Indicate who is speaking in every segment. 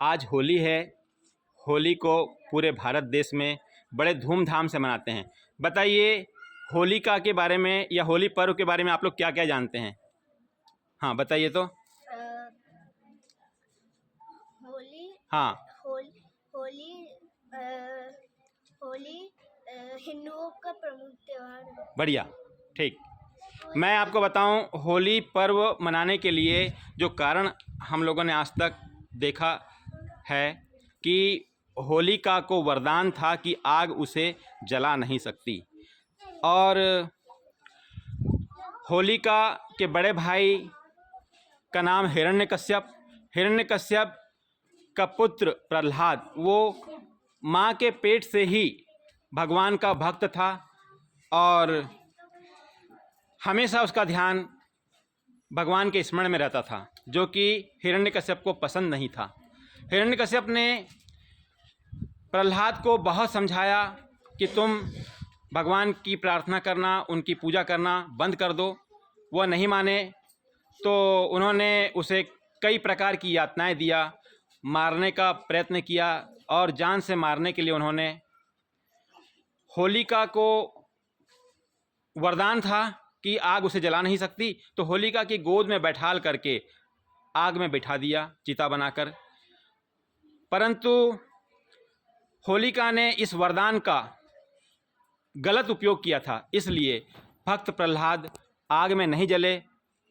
Speaker 1: आज होली है। होली को पूरे भारत देश में बड़े धूमधाम से मनाते हैं। बताइए होलिका के बारे में या होली पर्व के बारे में आप लोग क्या क्या जानते हैं? हाँ बताइए तो।
Speaker 2: होली
Speaker 1: हाँ
Speaker 2: होली होली होली हिंदुओं का प्रमुख त्योहार है।
Speaker 1: बढ़िया, ठीक। मैं आपको बताऊं, होली पर्व मनाने के लिए जो कारण हम लोगों ने आज तक देखा है कि होलिका को वरदान था कि आग उसे जला नहीं सकती। और होलिका के बड़े भाई का नाम हिरण्यकश्यप। हिरण्यकश्यप का पुत्र प्रहलाद वो माँ के पेट से ही भगवान का भक्त था और हमेशा उसका ध्यान भगवान के स्मरण में रहता था, जो कि हिरण्यकश्यप को पसंद नहीं था। हिरण्यकश्यप ने प्रहलाद को बहुत समझाया कि तुम भगवान की प्रार्थना करना, उनकी पूजा करना बंद कर दो। वह नहीं माने तो उन्होंने उसे कई प्रकार की यातनाएं दिया, मारने का प्रयत्न किया और जान से मारने के लिए उन्होंने होलिका को वरदान था कि आग उसे जला नहीं सकती, तो होलिका की गोद में बैठाल करके आग में बिठा दिया चिता बनाकर। परंतु होलिका ने इस वरदान का गलत उपयोग किया था, इसलिए भक्त प्रहलाद आग में नहीं जले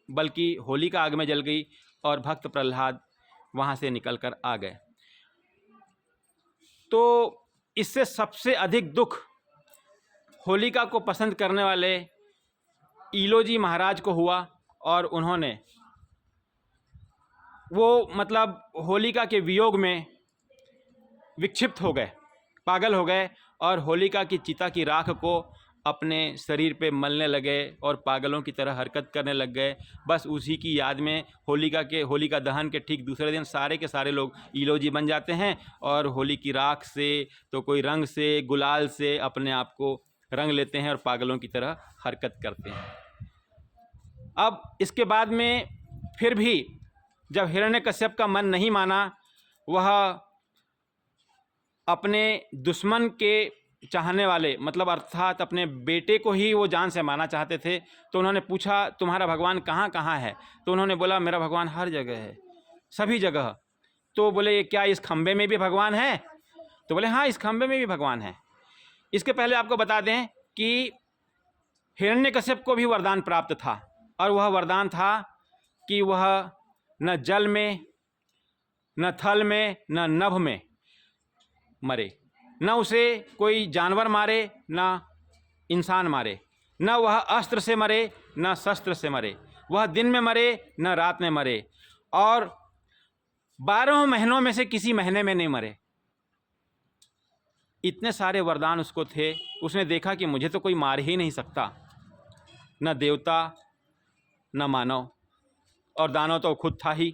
Speaker 1: बल्कि होलिका आग में जल गई और भक्त प्रहलाद वहाँ से निकलकर आ गए। तो इससे सबसे अधिक दुख होलिका को पसंद करने वाले ईलोजी महाराज को हुआ और उन्होंने मतलब होलिका के वियोग में विक्षिप्त हो गए, पागल हो गए और होलिका की चिता की राख को अपने शरीर पे मलने लगे और पागलों की तरह हरकत करने लग गए। बस उसी की याद में होलिका दहन के ठीक दूसरे दिन सारे के सारे लोग ईलोजी बन जाते हैं और होली की राख से तो कोई रंग से, गुलाल से अपने आप को रंग लेते हैं और पागलों की तरह हरकत करते हैं। अब इसके बाद में फिर भी जब हिरण्यकश्यप का मन नहीं माना, वह अपने दुश्मन के चाहने वाले मतलब अर्थात अपने बेटे को ही वो जान से मारना चाहते थे, तो उन्होंने पूछा तुम्हारा भगवान कहाँ कहाँ है? तो उन्होंने बोला मेरा भगवान हर जगह है, सभी जगह। तो बोले क्या इस खंबे में भी भगवान है? तो बोले हाँ, इस खंबे में भी भगवान है। इसके पहले आपको बता दें कि हिरण्यकश्यप को भी वरदान प्राप्त था और वह वरदान था कि वह न जल में, न थल में, न नभ में मरे, न उसे कोई जानवर मारे, न इंसान मारे, न वह अस्त्र से मरे, न शस्त्र से मरे, वह दिन में मरे न रात में मरे और 12 महीनों में से किसी महीने में नहीं मरे। इतने सारे वरदान उसको थे। उसने देखा कि मुझे तो कोई मार ही नहीं सकता, न देवता न मानव, और दानव तो खुद था ही।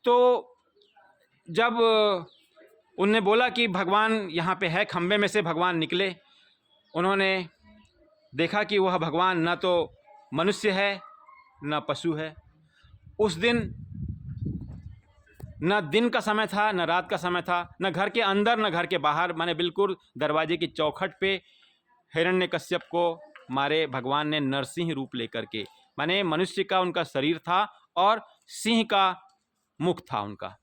Speaker 1: तो जब उनने बोला कि भगवान यहाँ पे है, खंबे में से भगवान निकले, उन्होंने देखा कि वह भगवान न तो मनुष्य है न पशु है। उस दिन न दिन का समय था न रात का समय था, न घर के अंदर न घर के बाहर, माने बिल्कुल दरवाजे की चौखट पे हिरण्यकश्यप को मारे भगवान ने नरसिंह रूप लेकर के। माने मनुष्य का उनका शरीर था और सिंह का मुख था उनका।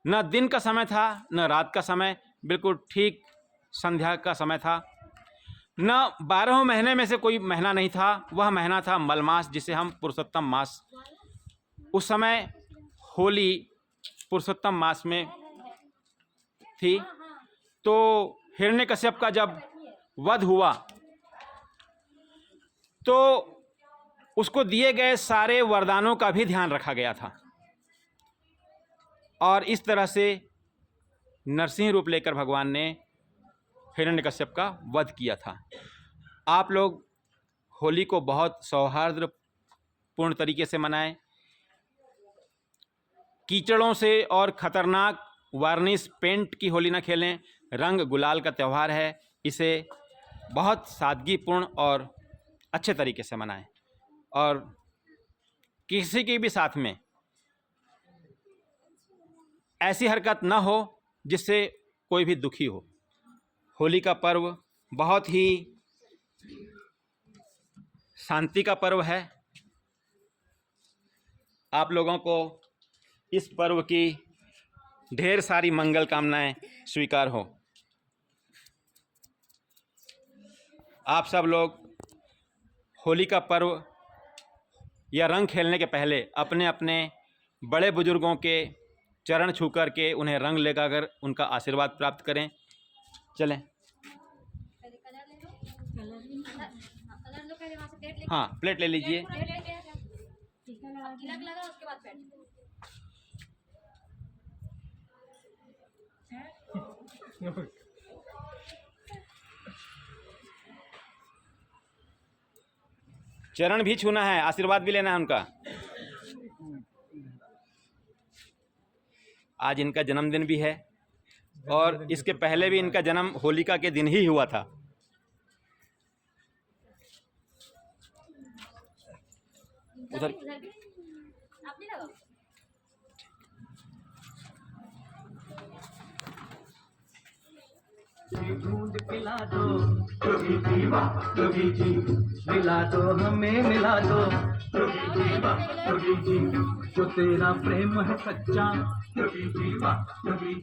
Speaker 1: न दिन का समय था न रात का समय, बिल्कुल ठीक संध्या का समय था। न 12 महीने में से कोई महीना नहीं था, वह महीना था मलमास, जिसे हम पुरुषोत्तम मास। उस समय होली पुरुषोत्तम मास में थी। तो हिरण्यकश्यप का जब वध हुआ तो उसको दिए गए सारे वरदानों का भी ध्यान रखा गया था और इस तरह से नरसिंह रूप लेकर भगवान ने हिरण्यकश्यप का वध किया था। आप लोग होली को बहुत सौहार्दपूर्ण तरीके से मनाएं। कीचड़ों से और ख़तरनाक वार्निश पेंट की होली ना खेलें। रंग गुलाल का त्यौहार है, इसे बहुत सादगीपूर्ण और अच्छे तरीके से मनाएं और किसी के भी साथ में ऐसी हरकत न हो जिससे कोई भी दुखी हो। होली का पर्व बहुत ही शांति का पर्व है। आप लोगों को इस पर्व की ढेर सारी मंगल कामनाएं स्वीकार हो। आप सब लोग होली का पर्व या रंग खेलने के पहले अपने अपने बड़े बुजुर्गों के चरण छू कर के उन्हें रंग लगाकर उनका आशीर्वाद प्राप्त करें। चलें। हाँ, प्लेट ले लीजिए। चरण भी छूना है, आशीर्वाद भी लेना है उनका। आज इनका जन्मदिन भी है और इसके पहले भी इनका जन्म होलिका के दिन ही हुआ था। उधर
Speaker 3: दूध पिला दो जोगी जीवा जोगी जी, मिला दो हमें मिला दो जोगी जीवा जोगी जी, जो तेरा प्रेम है सच्चा जोगी जीवा जोगी।